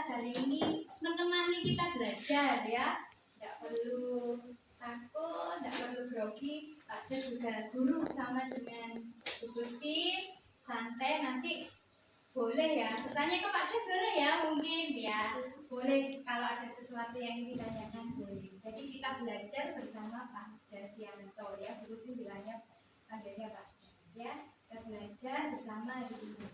hari ini menemani kita belajar ya. Tidak perlu takut, tidak perlu grogi. Pak Des juga guru sama dengan Bu Gusti. Santai, nanti boleh ya. Bertanya ke Pak Des boleh ya, mungkin ya. Boleh kalau ada sesuatu yang ingin ditanyakan boleh. Jadi kita belajar bersama Pak Desyanto ya. Bu Gusti bilangnya panggilnya Pak Des ya. Kita belajar bersama di sini.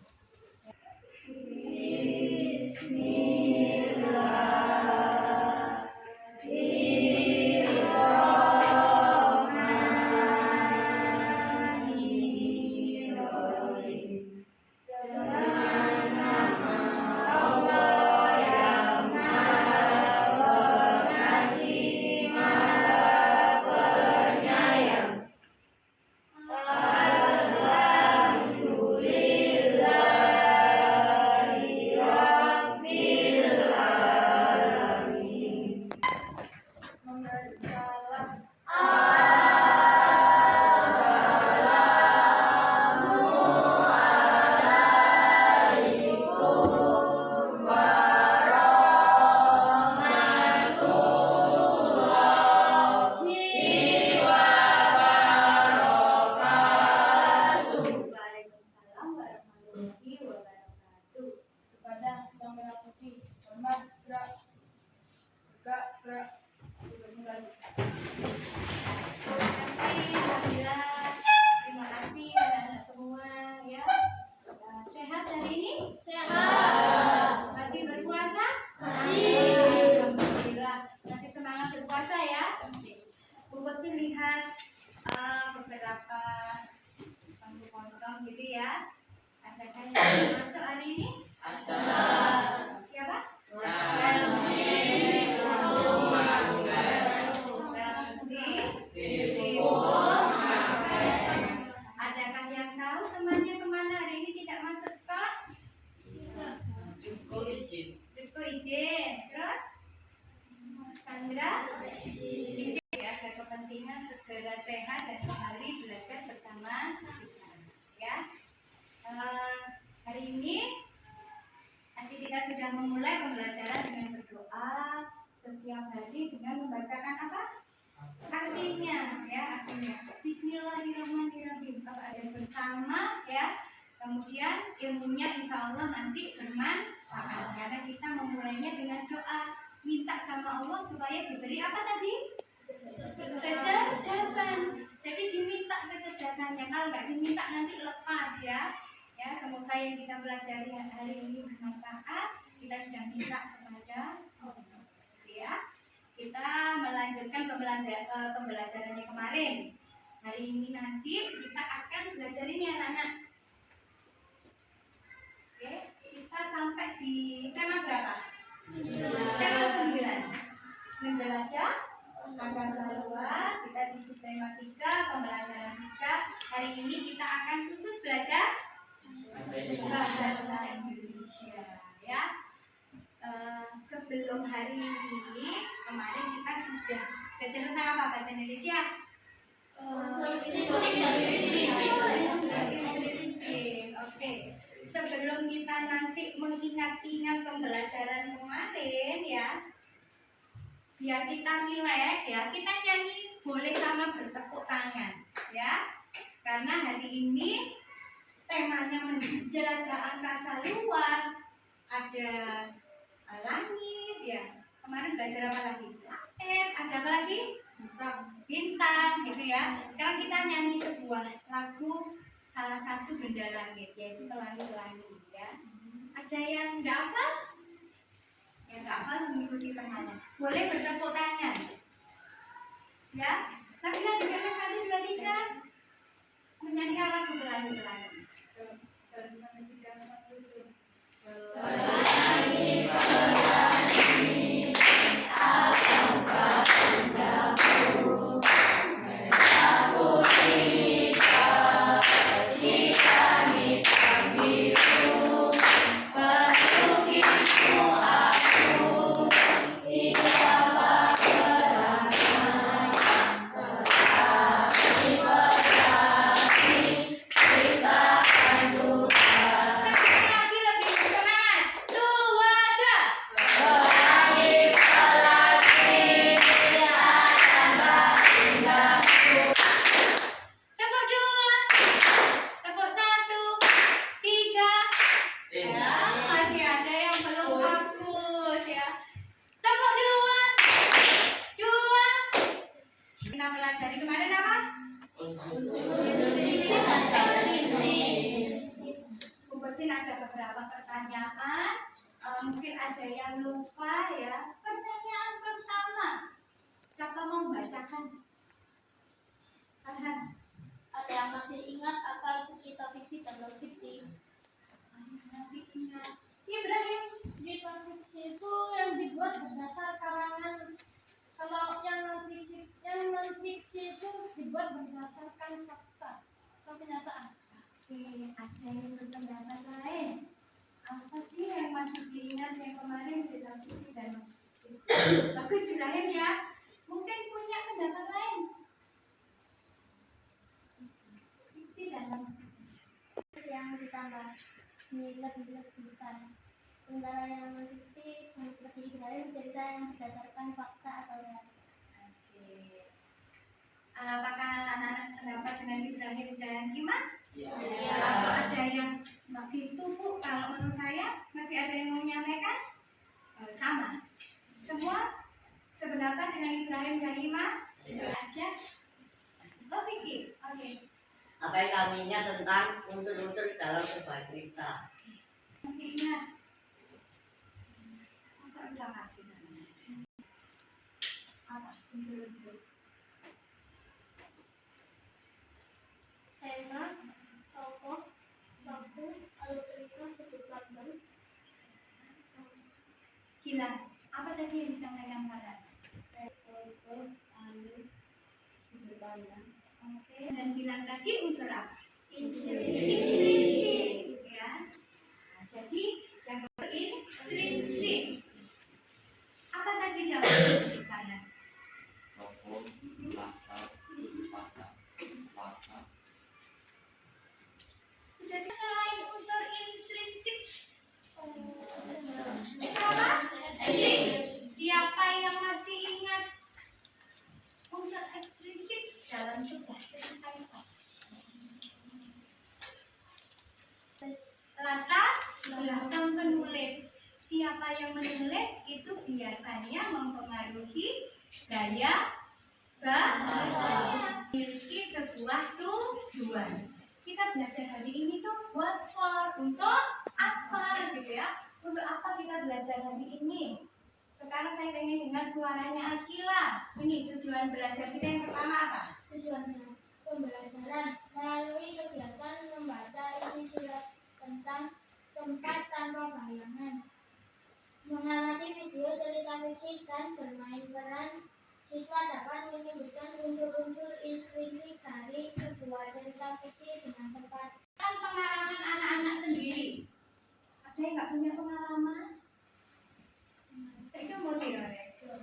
Beberapa bangku kosong gitu ya. Adakah yang masuk hari ini? Ada. Siapa? Adakah yang tahu temannya kemana hari ini tidak masuk sekolah? Rifko izin. Terus? Sandra? Izin. Ada kepentingan segera sehat dan kembali belajar bersama kita ya. Hari ini nanti kita sudah memulai pembelajaran dengan berdoa setiap hari dengan membacakan apa? Artinya ya, artinya Bismillahirrahmanirrahim. Apa ada bersama ya. Kemudian ilmunya insya Allah nanti bermanfaat karena kita memulainya dengan doa, minta sama Allah supaya diberi apa tadi? Kecerdasan. Jadi diminta kecerdasannya. Kalau nggak diminta nanti lepas ya. Ya, semoga yang kita pelajari hari ini bermanfaat. Kita sudah minta kepada Allah. Ya. Kita melanjutkan pembelajarannya kemarin. Hari ini nanti kita akan belajar ini anak-anak. Oke, kita sampai di tema berapa? Tema 9. Menjelajah angkasa luar. Kita di tema 3, pembelajaran 3. Hari ini kita akan khusus belajar bahasa Indonesia ya. Sebelum hari ini kemarin kita sudah belajar tentang apa bahasa Indonesia? Oke. Sebelum kita nanti mengingat-ingat pembelajaran kemarin ya, biar kita rileks ya, kita nyanyi boleh sama bertepuk tangan ya. Karena hari ini temanya menjelajah angkasa luar, ada langit ya. Kemarin belajar apa lagi? Planet, ada apa lagi? Bintang gitu ya. Sekarang kita nyanyi sebuah lagu salah satu benda langit, yaitu Pelangi-Pelangi ya. Ada yang nggak hafal? Yang nggak hafal mengikuti temannya. Boleh bertepuk tangan. Ya. Tapi nanti dengan 1, 2, 3 menyanyikan lagu Pelangi-Pelangi. Sekali lagi lebih semangat. Mungkin ada yang lupa ya. Pertanyaan pertama, siapa mau bacakan? Farhan. Ada yang masih ingat apa itu cerita fiksi dan non fiksi? Masih ingat? Ibrahim. Cerita fiksi itu yang dibuat berdasar karangan. Kalau yang non fiksi itu dibuat berdasarkan fakta atau kenyataan. Oke, ada yang berpendapat lain. Apa sih yang masih diingat yang kemarin cerita fiksi dan non fiksi? Bagus Ibrahim ya. Mungkin punya pendapat lain. Fiksi dan non fiksi. Yang ditambah lebih-lebihkan. Sementara yang non fiksi seperti Ibrahim cerita yang berdasarkan fakta atau realita. Oke. Apakah anak-anak sependapat dengan Ibrahim dan Iman? Ya. Atau ada yang begitu Bu? Kalau menurut saya masih ada yang mau menyampaikan? Sama. Semua sependapat dengan Ibrahim dan Iman? Aja. Oh, Vicky. Oke. Apa yang kami ingat tentang unsur-unsur dalam sebuah cerita? Masih ingat? Masa udah habis? Apa unsur-unsur? Tema, tokoh, waktu, alur cerita, sudut pandang. Gila. Apa tadi yang disampaikan Farhan? Tokoh, alur, sudut pandang. Oke. Dan bilang tadi unsur apa? Intrinsik. Ya. Nah, jadi yang berintrinsik. Apa tadi yang disebutkan? Tokoh, latar, fakta. Sudah selain unsur intrinsik. Apa? Siapa yang masih ingat unsur ekstrinsik dalam sebuah cerita itu? Latar belakang penulis. Siapa yang menulis itu biasanya mempengaruhi gaya bahasa. Memiliki sebuah tujuan. Kita belajar hari ini tuh what for, untuk apa gitu ya? Untuk apa kita belajar hari ini? Sekarang saya pengen dengar suaranya Akila. Ini tujuan belajar kita yang pertama apa? Tujuan pembelajaran melalui kegiatan membaca isi surat tentang tempat tanpa bayangan, mengamati video cerita fiksi dan bermain peran. Siswa dapat menyebutkan unsur-unsur intrinsik dari sebuah cerita fiksi dengan tepat. Pengalaman anak-anak sendiri. Ada yang nggak punya pengalaman? Saya mau ya.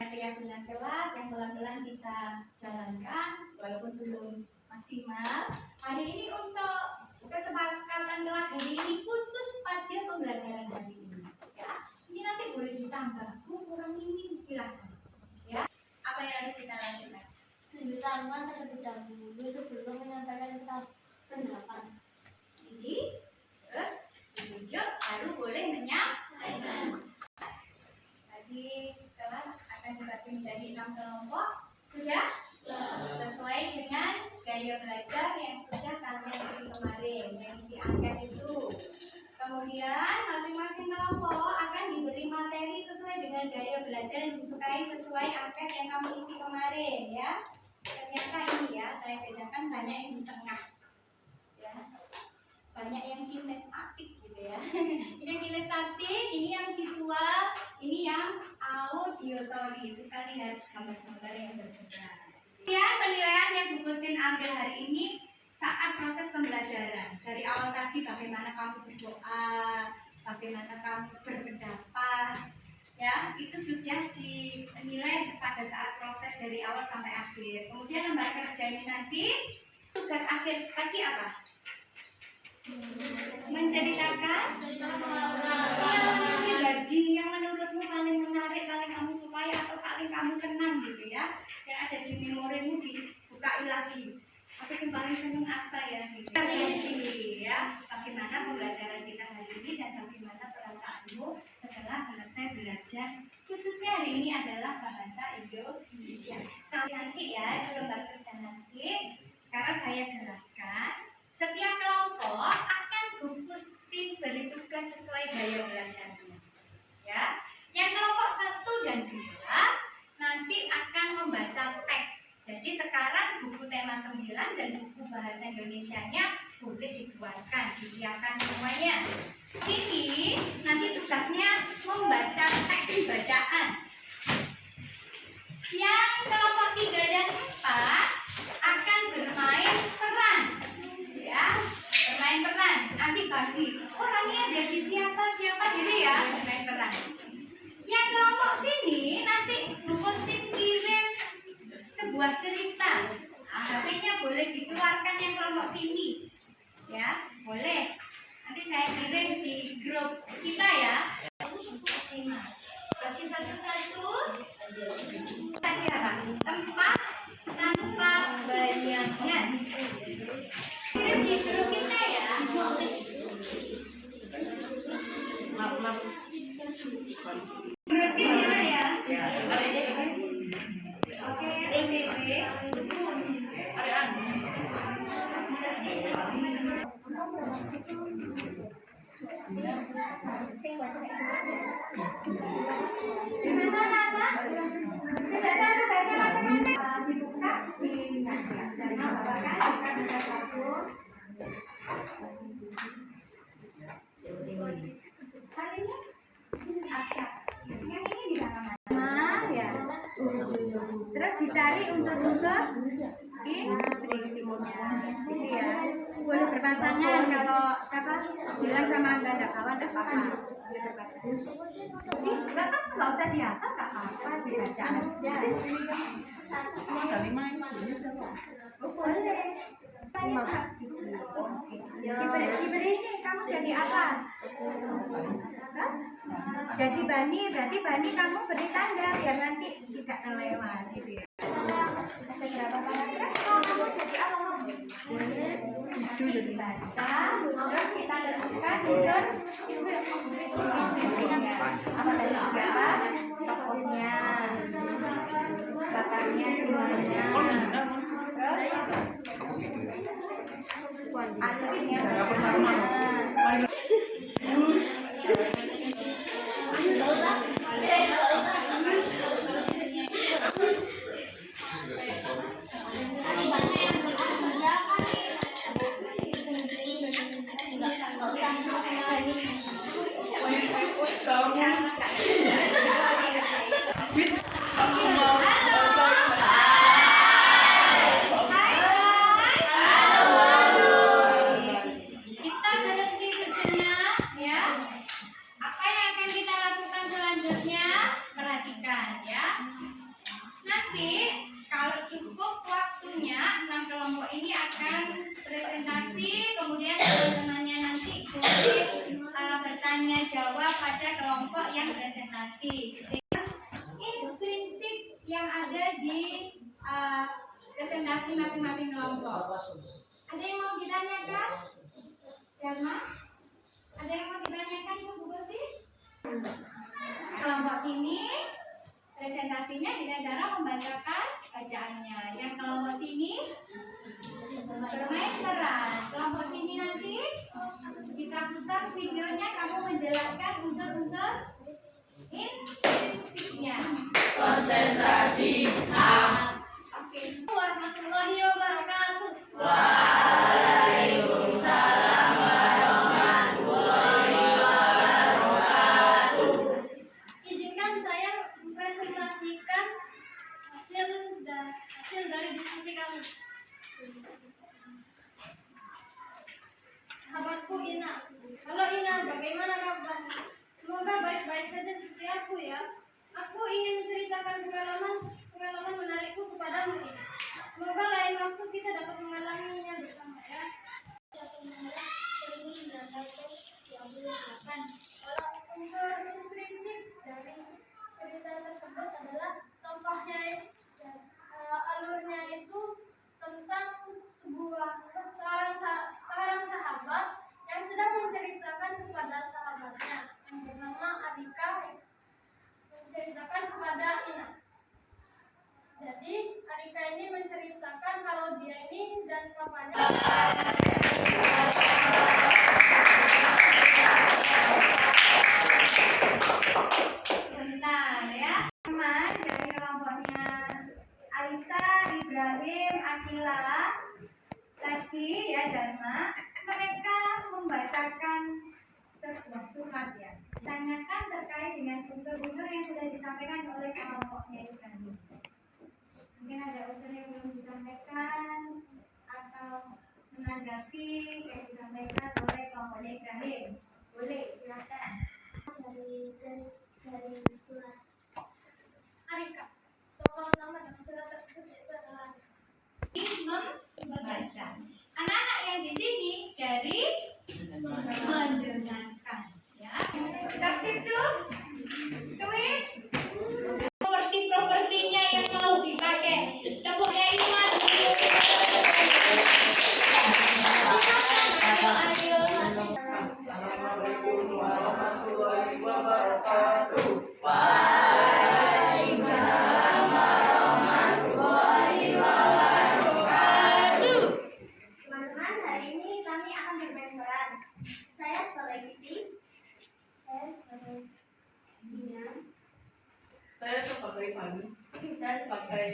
Keyakinan kelas yang pelan-pelan kita jalankan, walaupun belum maksimal. Hari ini untuk kesepakatan kelas hari ini khusus pada pembelajaran hari ini. Ya, ini nanti boleh ditambah. Kurang ini silakan. Ya, apa yang harus kita lakukan? Pertama terlebih dahulu sebelum menyampaikan pendapat. Jadi, terus ditunjuk baru boleh menyampaikan. Tadi kelas akan dibagi menjadi 6 kelompok. Sudah? Sesuai dengan gaya belajar yang sudah kalian isi kemarin, yang isi angket itu. Kemudian masing-masing kelompok akan diberi materi sesuai dengan gaya belajar yang disukai sesuai angket yang kamu isi kemarin ya. Ternyata ini ya, saya bedakan banyak yang di tengah. Ya. Banyak yang kinestetik gitu ya. Ini yang kinestetik, ini yang visual, ini yang auditory. Suka lihat gambar-gambar yang berbeda. Kemudian penilaian yang Bu Kusin ambil hari ini saat proses pembelajaran. Dari awal tadi bagaimana kamu berdoa, bagaimana kamu berpendapat, ya itu sudah dinilai pada saat proses dari awal sampai akhir. Kemudian lembar kerja ini nanti tugas akhir tadi apa? Menceritakan pribadi yang menurutmu paling menarik, paling kamu sukai atau paling kamu kenang gitu ya, yang ada di memorimu dibukai lagi. Aku yang paling seneng apa ya gitu. Referensi ya, bagaimana pembelajaran kita hari ini dan bagaimana perasaanmu setelah selesai belajar. Khususnya hari ini adalah bahasa Indonesia. Sampai nanti ya itu lembar kerja nanti. Sekarang saya jelaskan. Setiap kelompok akan bungkus tim beri tugas sesuai gaya belajarnya. Ya, Indonesianya boleh dikeluarkan, disiapkan semuanya. Ini nanti tugasnya membaca teks bacaan. Yang kelompok 3 dan 4 akan bermain peran, ya, bermain peran. Nanti bagi orangnya jadi siapa gitu ya, bermain peran. Yang kelompok sini nanti Bu Kustin kirim sebuah cerita. HP-nya boleh dikeluarkan yang kelompok sini, ya, boleh. Nanti saya kirim di grup kita ya. Jadi satu-satu. Tadi apa? Tempat tanpa bayangan. Kirim di grup kita ya. Grup kita ya. Oke, Gimana anak? Sudah tahu tugasnya masing-masing? Dibuka di dan bawakan buka bisa satu. Kalinya acak. Yang ini bisa kemana? Ya. Terus dicari unsur-unsur instruksinya. Gitu ya. Boleh berpasangan kalau siapa bilang sama ganda kawan enggak apa-apa. Boleh berpasangan. Enggak apa, enggak usah dihafal, enggak apa-apa, dibaca aja. Oh, boleh. Diberi ini kamu jadi apa? Hah? Jadi Bani, berarti Bani kamu beri tanda biar nanti tidak terlewat gitu ya. Ada berapa paragraf? Kamu jadi apa? Baca, terus kita tentukan unsur instruksinya. Apa tadi siapa? Tokohnya, latarnya gimana? Terus alurnya bagaimana? Kita berhenti sejenak ya. Apa yang akan kita lakukan selanjutnya? Perhatikan ya. Nanti kalau cukup waktunya 6 kelompok ini akan presentasi, kemudian teman-temannya nanti boleh bertanya jawab pada kelompok yang presentasi. Instruksi yang ada di presentasi masing-masing kelompok. Ada yang mau ditanyakan? Delma? Ada yang mau ditanyakan Ibu Gusti? Kelompok sini presentasinya dengan cara membacakan bacaannya. Yang kelompok sini bermain peran. Kelompok sini nanti kita putar videonya, kamu menjelaskan unsur-unsur instruksinya. Konsentrasi. Oke. Warahmatullahi wabarakatuh. Waalaikumsalam warahmatullahi wabarakatuh. Izinkan saya mempresentasikan hasil dari diskusi kami. Sahabatku Ina. Halo Ina, bagaimana kabar? Semoga baik-baik saja seperti aku ya. Aku ingin menceritakan pengalaman menarikku kepadamu ini. Semoga lain waktu kita dapat mengalaminya bersama ya. 1928. Kalau unsur instruksi dari cerita tersebut adalah tokohnya, alurnya itu tentang seorang sahabat yang sedang menceritakan kepada sahabatnya yang bernama Adika, menceritakan kepada Ina. Jadi Adika ini menceritakan kalau dia ini dan papanya unsur-unsur yang sudah disampaikan oleh kelompoknya itu tadi. Mungkin ada unsur yang belum disampaikan atau menanggapi yang disampaikan oleh kelompoknya Ibrahim. Boleh, silakan. Dari surat Arika. Tokoh utama dalam surat tersebut itu adalah Membaca. Anak-anak yang di sini dari mendengarkan, ya. Substitute, sweet, propertinya yang mau dipakai. Semuanya iman. Ayo. Assalamualaikum warahmatullahi wabarakatuh. teman-teman, hari ini kami akan bermain peran. Saya sebagai Siti, saya sebagai Dina, Saya sebagai Fani. Saya sebagai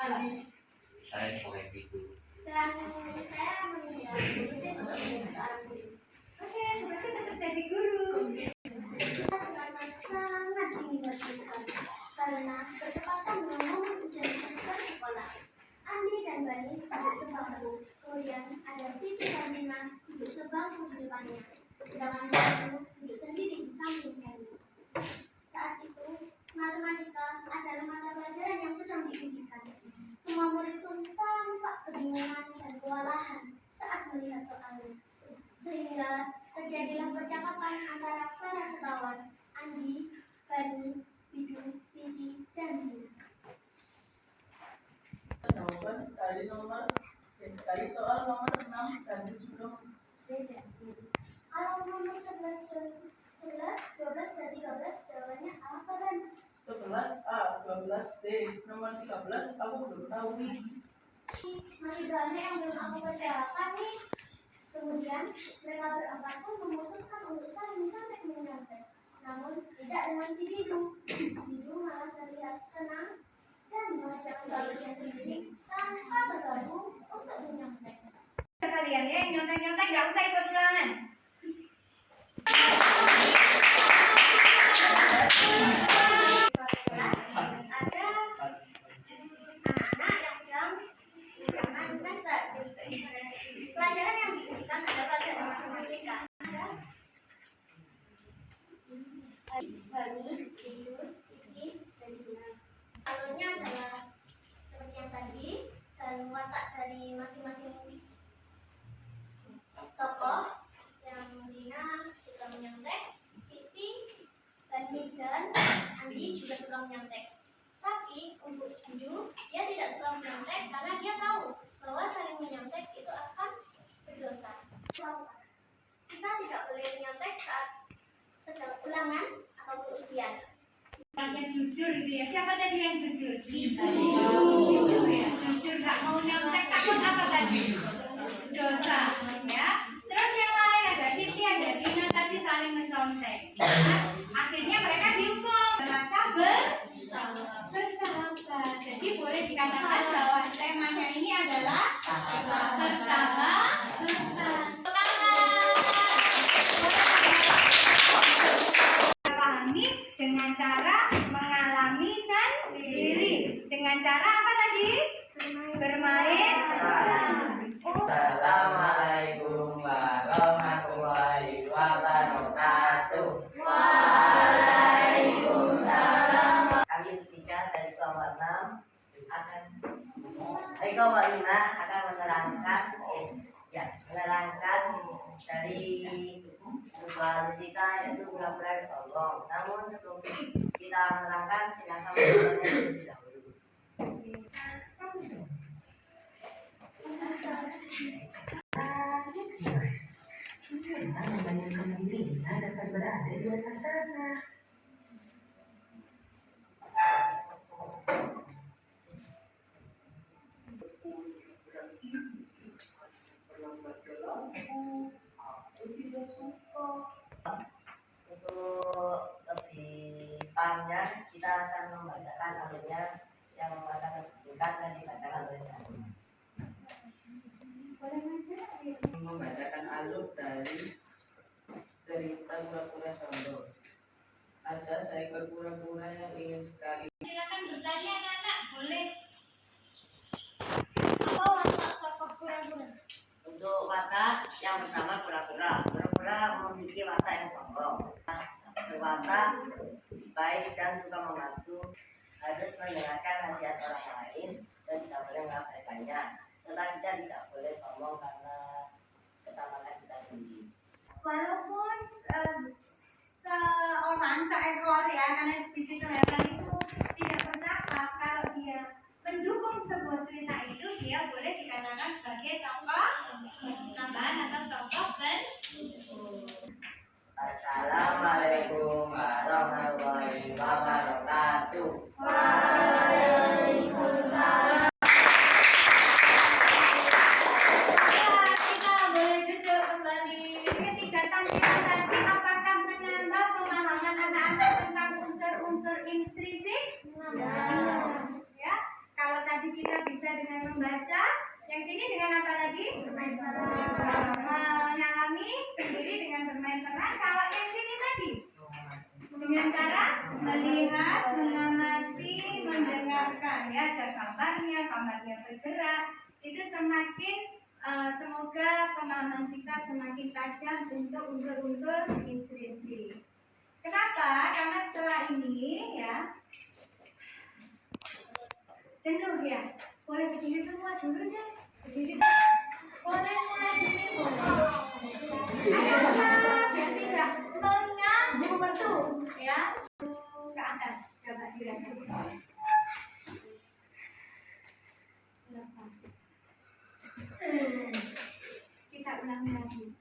Andi. Saya sebagai Bidu. dan saya menilai Siti juga menjadi seorang guru. Oke, masih tetap jadi guru. Saya sangat ingin bersyukur karena bertepatan dengan momen ujian semester sekolah. Andi dan Bani duduk sebangku, kemudian ada Siti dan Dina duduk sebangku di depannya, sedangkan aku duduk sendiri di samping Dani. Saat itu, matematika adalah mata pelajaran yang sedang diujikan. Semua murid pun tampak kebingungan dan kewalahan saat melihat soalnya. Sehingga terjadilah percakapan antara para sekawan, Andi, Bani, Bidu, Siti, dan Dina. Jawaban dari soal nomor 6 dan 7 dong. Beda. Kalau nomor 11, 12, dan 13, jawabannya apa, Ban? 11A, 12D, nomor 13 aku belum tahu nih. Masih banyak yang belum aku kerjakan nih. Kemudian, mereka berempat pun memutuskan untuk saling mencontek-mencontek. Namun, tidak dengan si Bidu. Bidu malah terlihat tenang dan mengerjakan bagian sendiri tanpa bergabung untuk menyontek. Kalian ya, yang nyontek-nyontek nggak usah ikut ulangan. Kelas ada anak-anak yang sedang ulangan semester. Pelajaran yang diujikan adalah pelajaran matematika. Ada Bani, Bidu, Siti, dan Dina. Alurnya adalah seperti yang tadi, dan watak dari masing-masing tokoh. Yang Dina suka menyontek, Siti, Bani, dan Andi juga suka menyontek. Tapi untuk Bidu, dia tidak suka menyontek karena dia tahu bahwa saling menyontek itu akan berdosa. Kita tidak boleh menyontek saat sedang ulangan atau ujian. Yang jujur gitu ya. Siapa tadi yang jujur? Jujur ya. Jujur nggak mau nyontek, takut apa tadi? Dosa, ya. Terus yang lain ada Siti, ada Dina tadi saling mencontek. Nah, akhirnya mereka dihukum merasa bersahabat. Jadi boleh dikatakan bahwa temanya ini adalah bersahabatan. Pahami dengan cara mengalami sendiri. Dengan cara apa tadi? Bermain. Assalamualaikum warahmatullahi wabarakatuh. Kami bertiga dari kelompok 6 dari kelompok 5 akan menerangkan dari sebuah lucita yaitu bulan-bulan sombong. Namun sebelum kita menerangkan, silakan menontonnya terlebih dahulu. Karena membayangkan dirinya dapat berada di atas sana. Untuk lebih pahamnya, kita akan membacakan alurnya yang akan singkat dan dibacakan oleh Dani. Membacakan alur dari cerita pura-pura sombong. ada seekor kura-kura yang ingin sekali. Silakan bertanya anak-anak, boleh. Apa watak tokoh kura-kura? Untuk watak yang pertama kura-kura. Kura-kura memiliki watak yang sombong. Berwatak baik dan suka membantu, harus mendengarkan nasihat orang lain dan tidak boleh mengabaikannya. Tetapi kita tidak boleh sombong karena ketamakan kita sendiri. Walaupun seekor ya, karena digital hewan itu tidak bercakap, kalau dia mendukung sebuah cerita itu, dia boleh dikatakan sebagai tokoh tambahan atau tokoh pendukung. Assalamualaikum warahmatullahi wabarakatuh. Waalaikumsalam. Ya, kita boleh duduk kembali. Ketiga tampilan tadi apakah menambah pemahaman anak-anak tentang unsur-unsur intrinsik? Ya, kalau tadi kita bisa dengan membaca, yang sini dengan apa tadi? Mengalami sendiri dengan bermain peran. Kalau yang sini tadi dengan cara melihat, mengamati, mendengarkan, ya ada kamarnya bergerak. Itu semakin semoga pemahaman kita semakin tajam untuk unsur-unsur intrinsik. Kenapa? Karena setelah ini ya jenuh ya. Boleh berdiri semua dulu deh. Berdiri. Boleh mulai diri boleh. Ayo biar tidak mengantuk ya. Ke atas. Coba dirasakan. Lepas. Kita ulang lagi.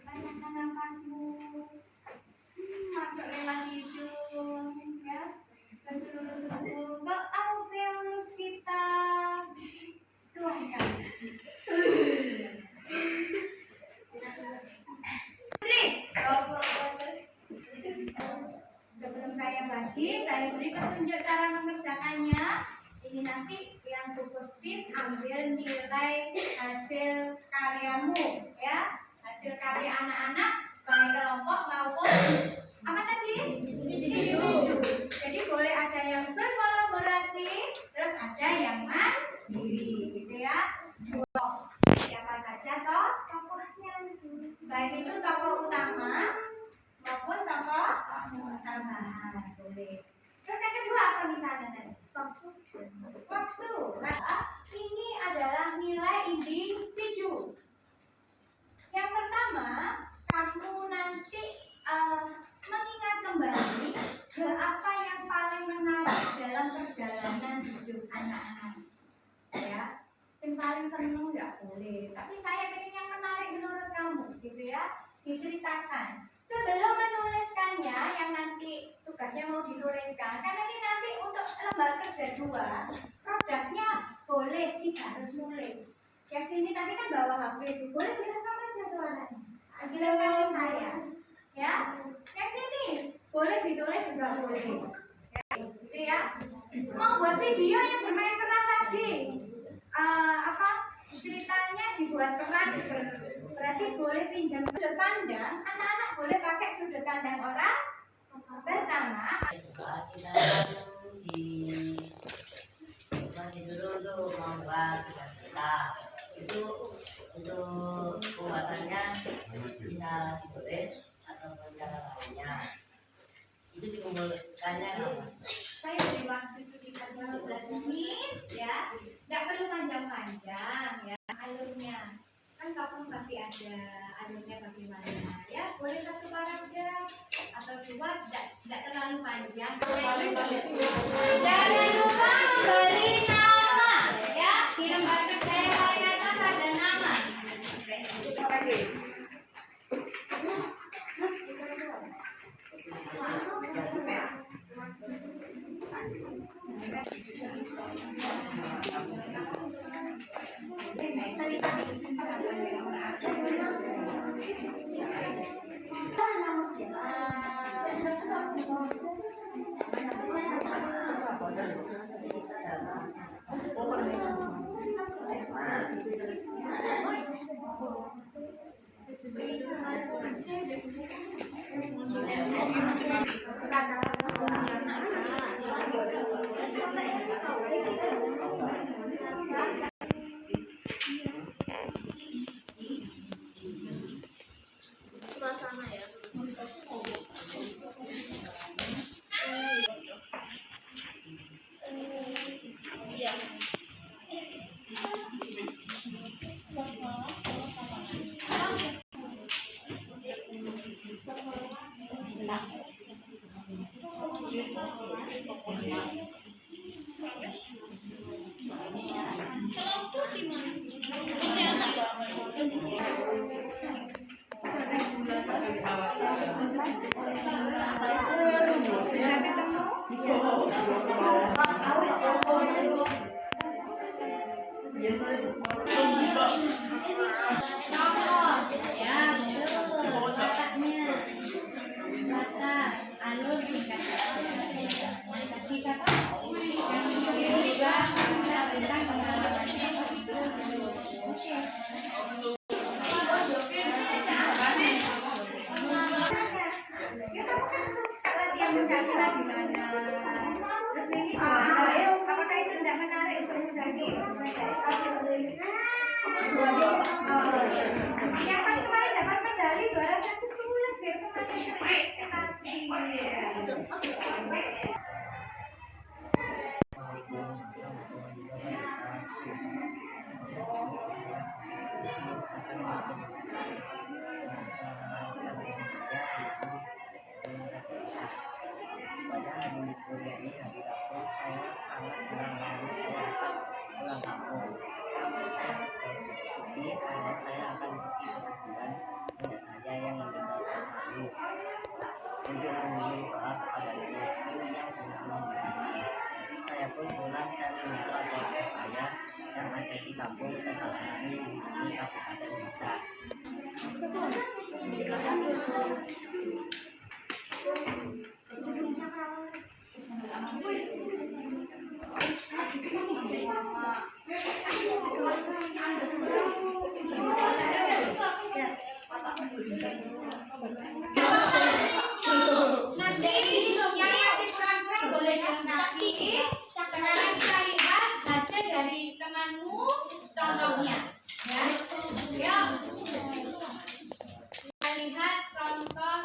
Rasakan nafasmu. Masuk lewat hidung ya. Ke seluruh tubuh. Ke alveolus kita. Tuangkan. Putri. Sebelum saya bagi, saya beri petunjuk cara mengerjakannya. Ini nanti yang fokusin ambil nilai hasil karyamu ya, hasil karya anak-anak baik kelompok maupun apa tadi? Individu. Jadi boleh ada yang berkolaborasi, terus ada yang mandiri, gitu ya. Siapa saja tokohnya, baik itu tokoh utama maupun tokoh tambahan, boleh. Terus yang kedua apa misalnya tadi? Waktu. Nah, ini adalah nilai individu. Yang pertama, kamu nanti mengingat kembali ke apa yang paling menarik dalam perjalanan hidup anak-anak. Ya, yang paling seneng nggak boleh. Tapi saya pengen yang menarik menurut kamu, gitu ya. Diceritakan. Sebelum menuliskannya, yang nanti tugasnya mau dituliskan, karena ini nanti untuk lembar kerja 2, produknya boleh tidak harus nulis. Yang sini tadi kan bawa HP itu, boleh direkam aja suaranya. Jelaskan ke saya, ya. Yang sini boleh ditulis juga boleh. Ya, gitu ya. Mau buat video yang bermain peran tadi, ceritanya dibuat peran, berarti boleh pinjam sudut pandang. Anak-anak boleh pakai sudut pandang orang pertama. Kita disuruh untuk membuat cerita. Itu untuk pembuatannya bisa ditulis ataupun cara lainnya. Itu dikumpulkannya apa? Saya beri waktu sekitar 15 menit ya. Nggak perlu panjang-panjang ya alurnya. Kan kamu pasti ada alurnya bagaimana ya. Boleh 1 paragraf atau 2, tidak terlalu panjang. Jangan lupa memberi nama ya. Di lembar kerja yang paling atas ada nama. Suasana ya. Ya, betul. Wataknya. Watak, alur tingkat. Tadi siapa? Yang juga tentang pengalamannya. Yang mencari di mana? Terus ini apakah itu tidak menarik untuk mencari? Yang pas kemarin dapat medali juara 1 tulis biar kemarin terprestasi. Pada hari libur ini hari Rabu saya sangat senang karena saya akan pulang kampung. Namun saya sedih karena saya akan pergi ke kuburan nenek saya yang meninggal tahun lalu untuk mengirim doa kepada nenekku yang bernama Mbak Ani. Saya pun pulang dan menyapa keluarga saya yang ada di kampung Tegal Asli di Kabupaten Blitar. Nanti yang masih kurang-kurang boleh dilengkapi. Sekarang kita lihat hasil dari temanmu contohnya. Ya, yuk. Kita lihat contoh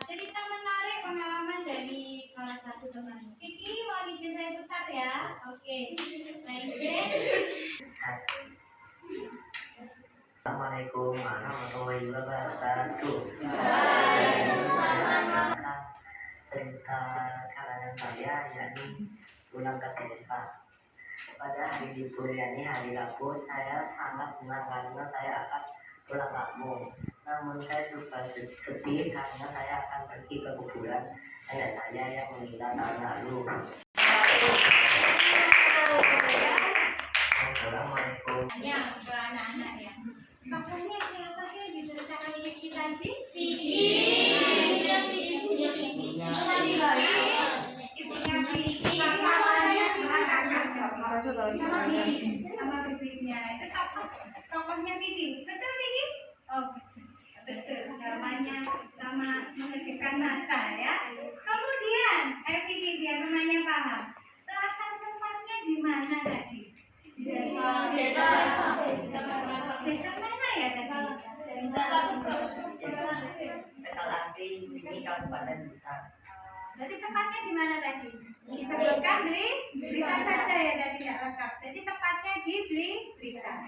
cerita menarik pengalaman dari salah satu temanmu. Kiki mau izin saya putar ya. Oke, saya izin. Assalamualaikum warahmatullahi wabarakatuh. Cerita karangan saya yakni pulang ke desa. Pada hari libur yakni hari Rabu saya sangat senang karena saya akan pulang kampung. Namun saya juga sedih karena saya akan pergi ke kuburan nenek saya yang meninggal tahun lalu. Assalamualaikum. Ya, ke anak-anak ya. Makanya siapa sih yang disertakan Vicky tadi? Ibunya Vicky. Sama bibirnya. Itu tokohnya Vicky. Betul Vicky? Oh, betul. Jawabannya sama menegakkan mata ya. Kemudian, Vicky biar temannya paham. Latar tempatnya di mana tadi? Desa mana ya tadi? Tegal Asli ini Kabupaten Blitar. Jadi tempatnya di mana tadi? Disebutkan Blitar saja ya tadi tidak lengkap. Jadi tempatnya di Blitar.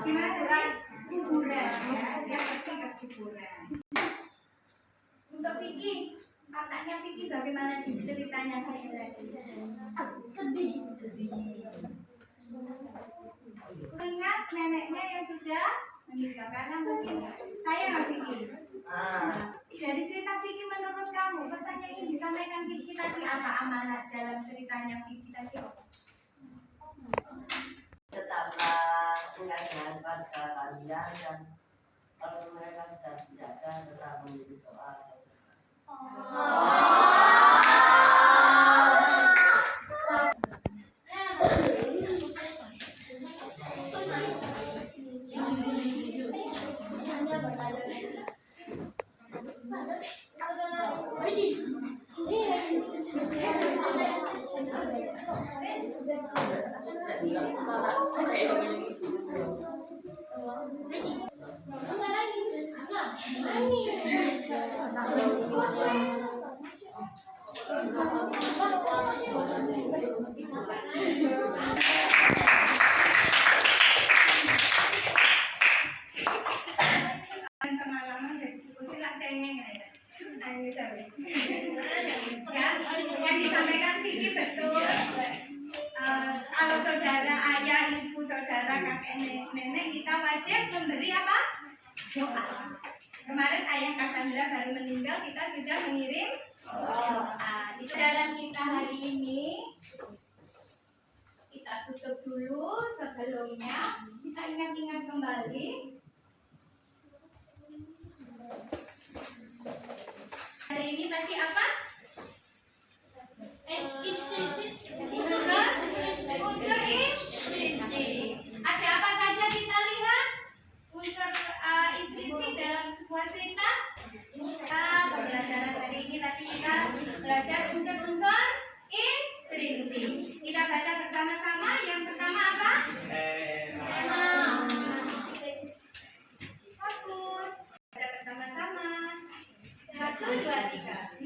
Di mana tadi? Kuburan ya. Dia pergi ke kuburan. Untuk Vicky, anaknya Vicky bagaimana di ceritanya tadi? Sedih. Ingat neneknya yang sudah meninggal karena mungkin saya nggak Vicky. Dari cerita Vicky menurut kamu pesannya ingin disampaikan Vicky tadi apa amanat dalam ceritanya Vicky tadi? Tetaplah tinggal dengan keluarga kalian dan kalau mereka sudah tidak ada tetap menjadi doa. Pengalaman jadi kursi lah cengeng ya. Ya, yang disampaikan Vicky betul. Kalau saudara ayah, ibu, saudara, kakek, nenek, kita wajib memberi apa? Doa. Kemarin ayah Cassandra baru meninggal, kita sudah mengirim doa. Di dalam kita hari ini kita tutup dulu. Sebelumnya kita ingat-ingat kembali. Hari ini tadi apa? Unsur instruksi. Ada apa saja kita lihat? Unsur instruksi dalam sebuah cerita. Pembelajaran hari ini tadi kita belajar unsur-unsur instruksi. Kita baca bersama-sama. Yang pertama apa? Fokus. Baca bersama-sama. 1, 2, 3.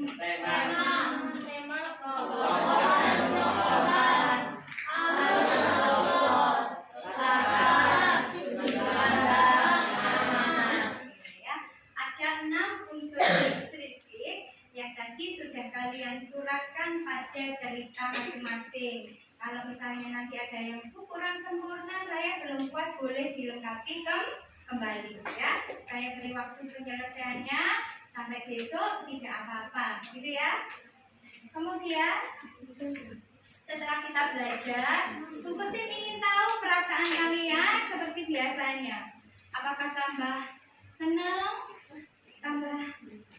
Ya, ada 6 unsur instruksi yang tadi sudah kalian curahkan pada cerita masing-masing. Kalau misalnya nanti ada yang kurang sempurna, saya belum puas, boleh dilengkapi kembali ya. Saya beri waktu penyelesaiannya sampai besok, tidak apa-apa, gitu ya. Kemudian setelah kita belajar, Bu Kustin ingin tahu perasaan kalian seperti biasanya. Apakah tambah senang, tambah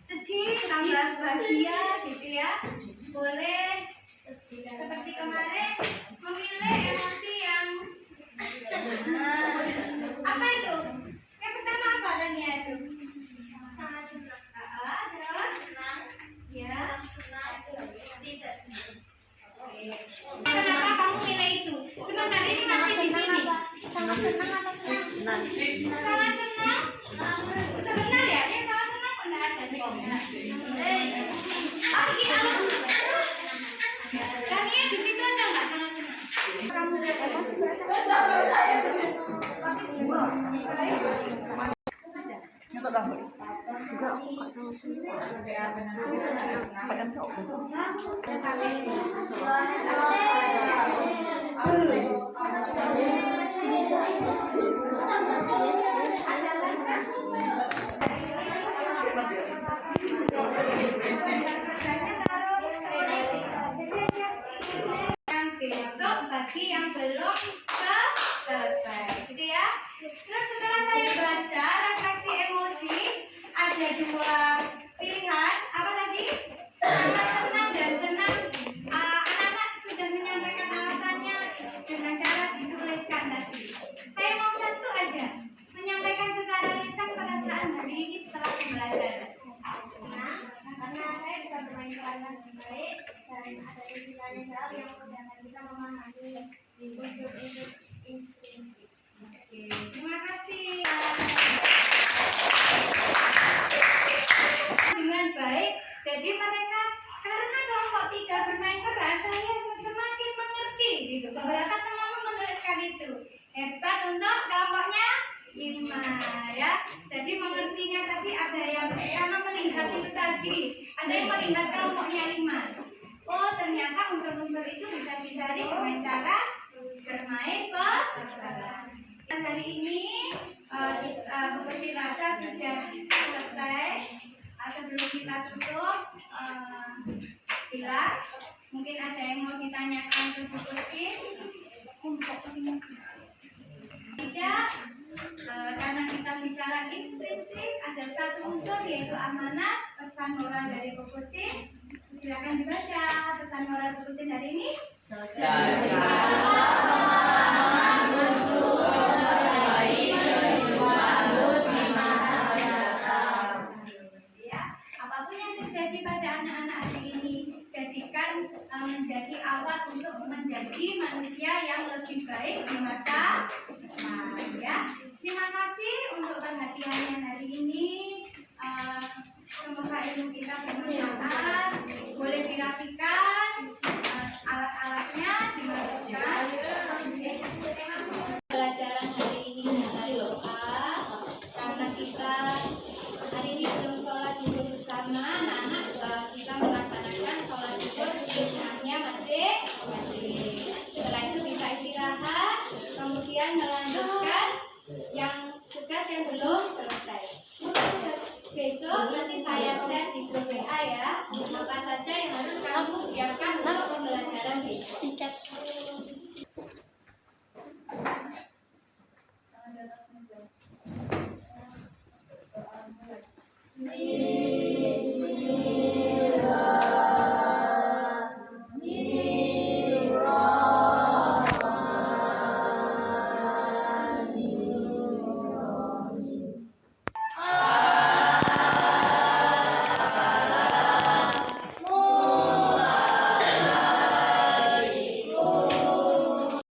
sedih, tambah bahagia, gitu ya? Boleh seperti kemarin memilih emosi yang apa itu? Yang pertama apa Rania itu? Terus ya. Kenapa kamu pilih itu? Sebentar ini masih di sini. Sangat senang apa senang? Sangat senang. Sebentar ya, dia sangat senang kok nggak ada sih. Oh iya. Rania di situ ada nggak sangat senang? Kamu lihat emosi Nyata kamu. Yang besok bagi yang belum selesai, gitu ya. Terus setelah saya baca refleksi emosi, ada 2 pilihan. Apa tadi? Sangat senang dan senang. Anak-anak sudah menyampaikan alasannya dengan cara dituliskan tadi. Saya mau satu aja, menyampaikan secara lisan perasaan hari ini setelah pembelajaran. karena saya bisa bermain peran dengan baik dan ada ceritanya jauh yang memudahkan kita memahami unsur-unsur instruksi. Oke, terima kasih. Dengan baik, jadi mereka karena kelompok 3 bermain peran, saya semakin mengerti gitu. Beberapa teman-teman menuliskan itu. Hebat untuk kelompoknya 5 ya. Jadi mengertinya tadi ada yang karena melihat itu tadi, ada yang melihat kelompoknya 5. Oh ternyata unsur-unsur itu bisa dicari dengan cara bermain peran. Dan hari ini Bukti Rasa sudah selesai. Sebelum kita tutup, Bila mungkin ada yang mau ditanyakan ke Bu Kustin? Tidak, karena kita bicara intrinsik, ada 1 unsur yaitu amanat. Pesan moral dari Bu Kustin, silakan dibaca pesan moral Bu Kustin hari ini. Ya, apapun yang terjadi pada anak-anak hari ini, jadikan menjadi awal untuk menjadi manusia yang lebih baik di masa depan. Ya, terima kasih untuk perhatiannya hari ini. akan melanjutkan yang tugas yang belum selesai. Besok nanti saya share di grup WA ya. Apa saja yang harus kamu siapkan untuk pembelajaran besok. Tangan di atas meja. Bismillah.